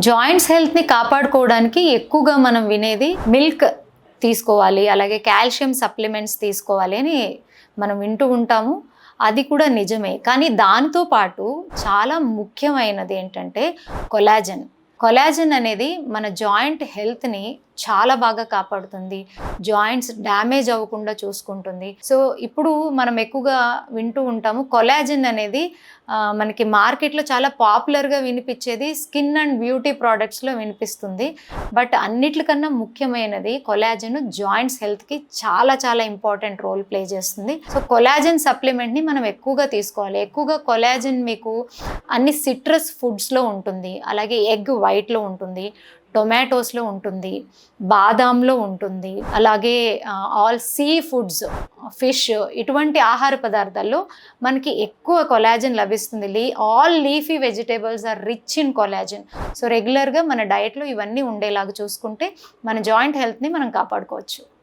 Joints హెల్త్ని కాపాడుకోవడానికి ఎక్కువగా మనం వినేది మిల్క్ తీసుకోవాలి, అలాగే కాల్షియం సప్లిమెంట్స్ తీసుకోవాలి అని మనం వింటూ ఉంటాము. అది కూడా నిజమే. కానీ దానితో పాటు చాలా ముఖ్యమైనది ఏంటంటే కొలాజన్. కొలాజన్ అనేది మన జాయింట్ హెల్త్ని చాలా బాగా కాపాడుతుంది. జాయింట్స్ డ్యామేజ్ అవ్వకుండా చూసుకుంటుంది. సో ఇప్పుడు మనం ఎక్కువగా వింటూ ఉంటాము కొలాజన్ అనేది మనకి మార్కెట్లో చాలా పాపులర్గా వినిపించేది స్కిన్ అండ్ బ్యూటీ ప్రోడక్ట్స్లో వినిపిస్తుంది. బట్ అన్నిటికన్నా ముఖ్యమైనది కొలాజన్ జాయింట్స్ హెల్త్కి చాలా చాలా ఇంపార్టెంట్ రోల్ ప్లే చేస్తుంది. సో కొలాజన్ సప్లిమెంట్ని మనం ఎక్కువగా తీసుకోవాలి. ఎక్కువగా కొలాజన్ మీకు అన్ని సిట్రస్ ఫుడ్స్లో ఉంటుంది, అలాగే ఎగ్ వైట్లో ఉంటుంది, టొమాటోస్లో ఉంటుంది, బాదాంలో ఉంటుంది, అలాగే ఆల్ సీ ఫుడ్స్, ఫిష్, ఇటువంటి ఆహార పదార్థాల్లో మనకి ఎక్కువ కొలాజన్ లభిస్తుంది. All leafy vegetables are rich in collagen. So రెగ్యులర్గా మన డయట్లో ఇవన్నీ ఉండేలాగా చూసుకుంటే మన జాయింట్ హెల్త్ని మనం కాపాడుకోవచ్చు.